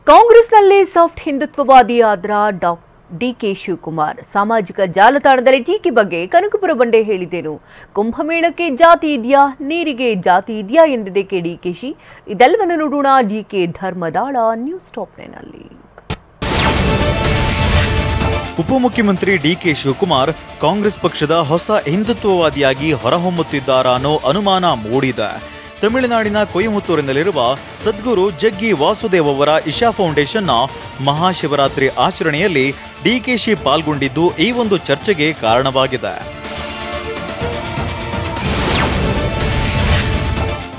ಕಾಂಗ್ರೆಸ್ನಲ್ಲಿ soft ಹಿಂದುತ್ವವಾದಿಯಾದ DK Shivakumar ಸಾಮಾಜಿಕ ಜಾಲತಾಣದಲ್ಲಿ ಟೀಕೆ ಬಗ್ಗೆ ಕನಕಪುರ ಬಂಡೆ ಹೇಳಿದ್ದೇನು. ಕುಂಭಮೇಳಕ್ಕೆ ಜಾತಿ ಇದೆಯಾ, ನೀರಿಗೆ ಜಾತಿ ಇದೆಯಾ ಎಂದಿದ್ದಕ್ಕೆ ಡಿಕೆಶಿ. ಇದೆಲ್ಲವನ್ನು ನೋಡೋಣ ಡಿಕೆ ಧರ್ಮದಾಳ ನ್ಯೂಸ್ ಟಾಪ್ 9 ನಲ್ಲಿ. ಉಪಮುಖ್ಯಮಂತ್ರಿ ಡಿಕೆ ಶಿವಕುಮಾರ್ ಕಾಂಗ್ರೆಸ್ ಪಕ್ಷದ ಹೊಸ ಹಿಂದುತ್ವವಾದಿಯಾಗಿ ಹೊರಹೊಮ್ಮುತ್ತಿದ್ದಾರಾ ಅನ್ನೋ ಅನುಮಾನ ಮೂಡಿದೆ. ತಮಿಳುನಾಡಿನ ಕೊಯಮತ್ತೂರಿನಲ್ಲಿರುವ ಸದ್ಗುರು ಜಗ್ಗಿ ವಾಸುದೇವ್ ಅವರ ಇಶಾ ಫೌಂಡೇಶನ್ನ ಮಹಾಶಿವರಾತ್ರಿ ಆಚರಣೆಯಲ್ಲಿ ಡಿಕೆಶಿ ಪಾಲ್ಗೊಂಡಿದ್ದು ಈ ಒಂದು ಚರ್ಚೆಗೆ ಕಾರಣವಾಗಿದೆ.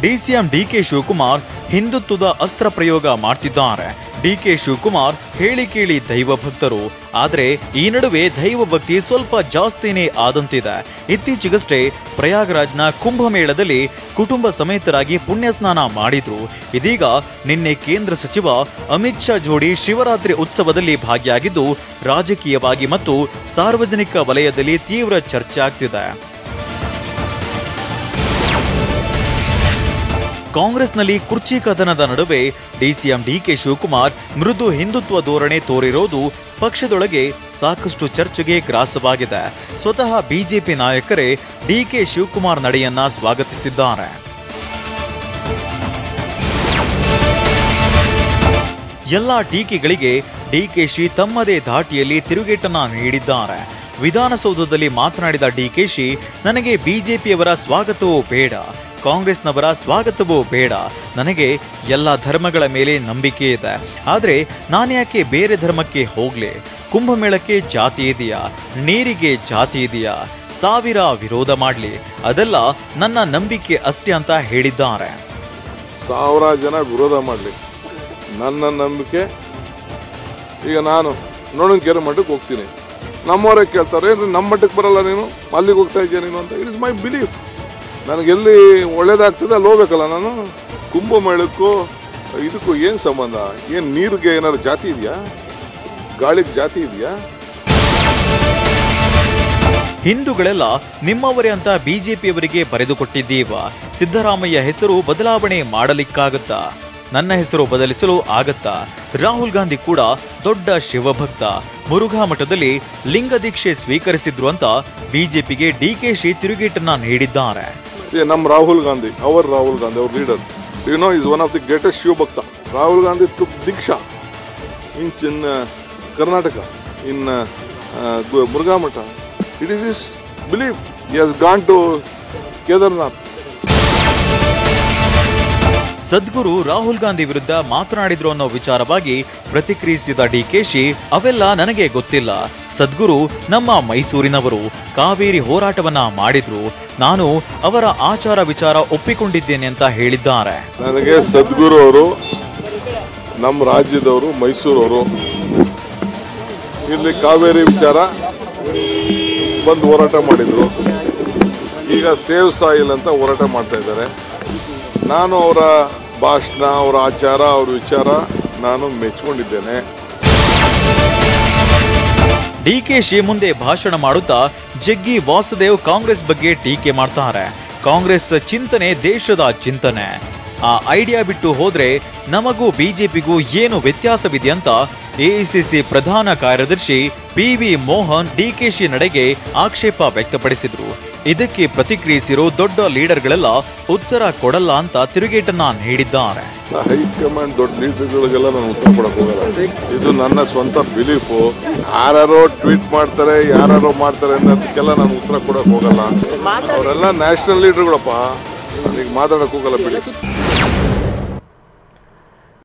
ಡಿಸಿಎಂ ಡಿಕೆ ಶಿವಕುಮಾರ್ ಹಿಂದುತ್ವದ ಅಸ್ತ್ರ ಪ್ರಯೋಗ ಮಾಡ್ತಿದ್ದಾರೆ. ಡಿಕೆ ಶಿವಕುಮಾರ್ ಹೇಳಿ ಕೇಳಿ ದೈವ ಭಕ್ತರು, ಆದರೆ ಈ ನಡುವೆ ದೈವ ಭಕ್ತಿ ಸ್ವಲ್ಪ ಜಾಸ್ತಿನೇ ಆದಂತಿದೆ. ಇತ್ತೀಚೆಗಷ್ಟೇ ಪ್ರಯಾಗ್ರಾಜ್ನ ಕುಂಭಮೇಳದಲ್ಲಿ ಕುಟುಂಬ ಸಮೇತರಾಗಿ ಪುಣ್ಯ ಸ್ನಾನ ಮಾಡಿದ್ರು. ಇದೀಗ ನಿನ್ನೆ ಕೇಂದ್ರ ಸಚಿವ ಅಮಿತ್ ಶಾ ಜೋಡಿ ಶಿವರಾತ್ರಿ ಉತ್ಸವದಲ್ಲಿ ಭಾಗಿಯಾಗಿದ್ದು ರಾಜಕೀಯವಾಗಿ ಮತ್ತು ಸಾರ್ವಜನಿಕ ವಲಯದಲ್ಲಿ ತೀವ್ರ ಚರ್ಚೆ ಆಗ್ತಿದೆ. ಕಾಂಗ್ರೆಸ್ನಲ್ಲಿ ಕುರ್ಚಿ ಕದನದ ನಡುವೆ ಡಿಸಿಎಂ ಡಿಕೆ ಶಿವಕುಮಾರ್ ಮೃದು ಹಿಂದುತ್ವ ಧೋರಣೆ ತೋರಿರೋದು ಪಕ್ಷದೊಳಗೆ ಸಾಕಷ್ಟು ಚರ್ಚೆಗೆ ಗ್ರಾಸವಾಗಿದೆ. ಸ್ವತಃ ಬಿಜೆಪಿ ನಾಯಕರೇ ಡಿಕೆ ಶಿವಕುಮಾರ್ ನಡೆಯನ್ನ ಸ್ವಾಗತಿಸಿದ್ದಾರೆ. ಎಲ್ಲ ಟೀಕೆಗಳಿಗೆ ಡಿಕೆಶಿ ತಮ್ಮದೇ ಧಾಟಿಯಲ್ಲಿ ತಿರುಗೇಟನ್ನ ನೀಡಿದ್ದಾರೆ. ವಿಧಾನಸೌಧದಲ್ಲಿ ಮಾತನಾಡಿದ ಡಿಕೆಶಿ, ನನಗೆ ಬಿಜೆಪಿಯವರ ಸ್ವಾಗತವೂ ಬೇಡ, ಕಾಂಗ್ರೆಸ್ನವರ ಸ್ವಾಗತವೂ ಬೇಡ, ನನಗೆ ಎಲ್ಲ ಧರ್ಮಗಳ ಮೇಲೆ ನಂಬಿಕೆ ಇದೆ, ಆದರೆ ನಾನ್ಯಾಕೆ ಬೇರೆ ಧರ್ಮಕ್ಕೆ ಹೋಗ್ಲಿ? ಕುಂಭಮೇಳಕ್ಕೆ ಜಾತಿ ಇದೆಯಾ, ನೀರಿಗೆ ಜಾತಿ ಇದೆಯಾ, ಸಾವಿರ ವಿರೋಧ ಮಾಡಲಿ, ಅದೆಲ್ಲ ನನ್ನ ನಂಬಿಕೆ ಅಷ್ಟೇ ಅಂತ ಹೇಳಿದ್ದಾರೆ. 1000 ಜನ ವಿರೋಧ ಮಾಡಲಿ, ನನ್ನ ನಂಬಿಕೆ. ಈಗ ನಾನು ನೋಡೋಣ ಮಟ್ಟಕ್ಕೆ ಹೋಗ್ತೀನಿ, ನಮ್ಮವರೇ ಕೇಳ್ತಾರೆ ನಮ್ಮ ಮಟ್ಟಕ್ಕೆ ಬರಲ್ಲ ನೀನು, ಅಲ್ಲಿಗೆ ಹೋಗ್ತಾ ಇದೆಯಾ ನೀನು ಅಂತ. It is my belief. ನನಗೆಲ್ಲಿ ಒಳ್ಳೇದಾಗ್ತದೆ ಅಲ್ಲಿ ಹೋಗ್ಬೇಕಲ್ಲ ನಾನು. ಕುಂಭಮೇಳಕ್ಕೂ ಇದಕ್ಕೂ ಏನು ಸಂಬಂಧ? ಏನು ನೀರಿಗೆ ಏನಾದ್ರು ಜಾತಿ ಇದೆಯಾ, ಗಾಳಿಗೆ ಜಾತಿ ಇದೆಯಾ? ಹಿಂದೂಗಳೆಲ್ಲ ನಿಮ್ಮವರೇ ಅಂತ ಬಿಜೆಪಿಯವರಿಗೆ ಬರೆದುಕೊಟ್ಟಿದ್ದೀವ. ಸಿದ್ದರಾಮಯ್ಯ ಹೆಸರು ಬದಲಾವಣೆ ಮಾಡಲಿಕ್ಕಾಗತ್ತಾ? ನನ್ನ ಹೆಸರು ಬದಲಿಸಲು ಆಗತ್ತಾ? ರಾಹುಲ್ ಗಾಂಧಿ ಕೂಡ ದೊಡ್ಡ ಶಿವಭಕ್ತ, ಮುರುಘಾ ಮಠದಲ್ಲಿ ಲಿಂಗ ದೀಕ್ಷೆ ಸ್ವೀಕರಿಸಿದ್ರು ಅಂತ ಬಿಜೆಪಿಗೆ ಡಿಕೆಶಿ ತಿರುಗೇಟನ್ನ ನೀಡಿದ್ದಾರೆ. ನಮ್ಮ Rahul Gandhi, our leader, you know, is one of the greatest Shivabhakta. Rahul Gandhi took deeksha in Karnataka, in Murugha Math. It is his belief. He has gone to Kedarnath. Sadhguru Rahul Gandhi ವಿರುದ್ಧ ಮಾತನಾಡಿದ್ರು ಅನ್ನೋ ವಿಚಾರವಾಗಿ ಪ್ರತಿಕ್ರಿಯಿಸಿದ ಡಿಕೆಶಿ, ಅವೆಲ್ಲ ನನಗೆ ಗೊತ್ತಿಲ್ಲ. ಸದ್ಗುರು ನಮ್ಮ ಮೈಸೂರಿನವರು, ಕಾವೇರಿ ಹೋರಾಟವನ್ನ ಮಾಡಿದ್ರು, ನಾನು ಅವರ ಆಚಾರ ವಿಚಾರ ಒಪ್ಪಿಕೊಂಡಿದ್ದೇನೆ ಅಂತ ಹೇಳಿದ್ದಾರೆ. ನನಗೆ ಸದ್ಗುರು ಅವರು ನಮ್ಮ ರಾಜ್ಯದವರು, ಮೈಸೂರವರು, ಇಲ್ಲಿ ಕಾವೇರಿ ವಿಚಾರ ಬಂದು ಹೋರಾಟ ಮಾಡಿದ್ರು. ಈಗ ಸೇವ್ ಸಾಯಿಲ್ ಅಂತ ಹೋರಾಟ ಮಾಡ್ತಾ ಇದ್ದಾರೆ. ನಾನು ಅವರ ಭಾಷಣ, ಅವರ ಆಚಾರ, ಅವರ ವಿಚಾರ ನಾನು ಮೆಚ್ಚಿಕೊಂಡಿದ್ದೇನೆ. ಡಿಕೆಶಿ ಮುಂದೆ ಭಾಷಣ ಮಾಡುತ್ತಾ ಜಗ್ಗಿ ವಾಸುದೇವ್ ಕಾಂಗ್ರೆಸ್ ಬಗ್ಗೆ ಟೀಕೆ ಮಾಡ್ತಾರೆ. ಕಾಂಗ್ರೆಸ್ ಚಿಂತನೆ ದೇಶದ ಚಿಂತನೆ, ಆ ಐಡಿಯಾ ಬಿಟ್ಟು ಹೋದ್ರೆ ನಮಗೂ ಬಿಜೆಪಿಗೂ ಏನು ವ್ಯತ್ಯಾಸವಿದೆ ಅಂತ ಎಐಸಿಸಿ ಪ್ರಧಾನ ಕಾರ್ಯದರ್ಶಿ PV ಮೋಹನ್ ಡಿಕೆಶಿ ನಡೆಗೆ ಆಕ್ಷೇಪ ವ್ಯಕ್ತಪಡಿಸಿದ್ರು. ಇದಕ್ಕೆ ಪ್ರತಿಕ್ರಿಯಿಸಿರೋ ದೊಡ್ಡ ಲೀಡರ್ಗಳೆಲ್ಲ ಉತ್ತರ ಕೊಡಲ್ಲ ಅಂತ ತಿರುಗೇಟನ್ನ ನೀಡಿದ್ದಾರೆ. ಹೈಕಮಾಂಡ್ ದೊಡ್ಡ ಲೀಡರ್ಗಳಿಗೆಲ್ಲ ನಾನು ಉತ್ತರ ಕೊಡಕ್ ಹೋಗಲ್ಲ. ಇದು ನನ್ನ ಸ್ವಂತ ಬಿಲೀಫು. ಯಾರು ಟ್ವೀಟ್ ಮಾಡ್ತಾರೆ, ಯಾರು ಮಾಡ್ತಾರೆ ಅನ್ನೋದಕ್ಕೆಲ್ಲ ನಾನು ಉತ್ತರ ಕೊಡಕ್ ಹೋಗಲ್ಲ. ಅವರೆಲ್ಲ ನ್ಯಾಷನಲ್ ಲೀಡರ್ಗಳಪ್ಪ, ನನಗೆ ಮಾತಾಡಕ್ ಹೋಗಲ್ಲ ಬಿಡಿ.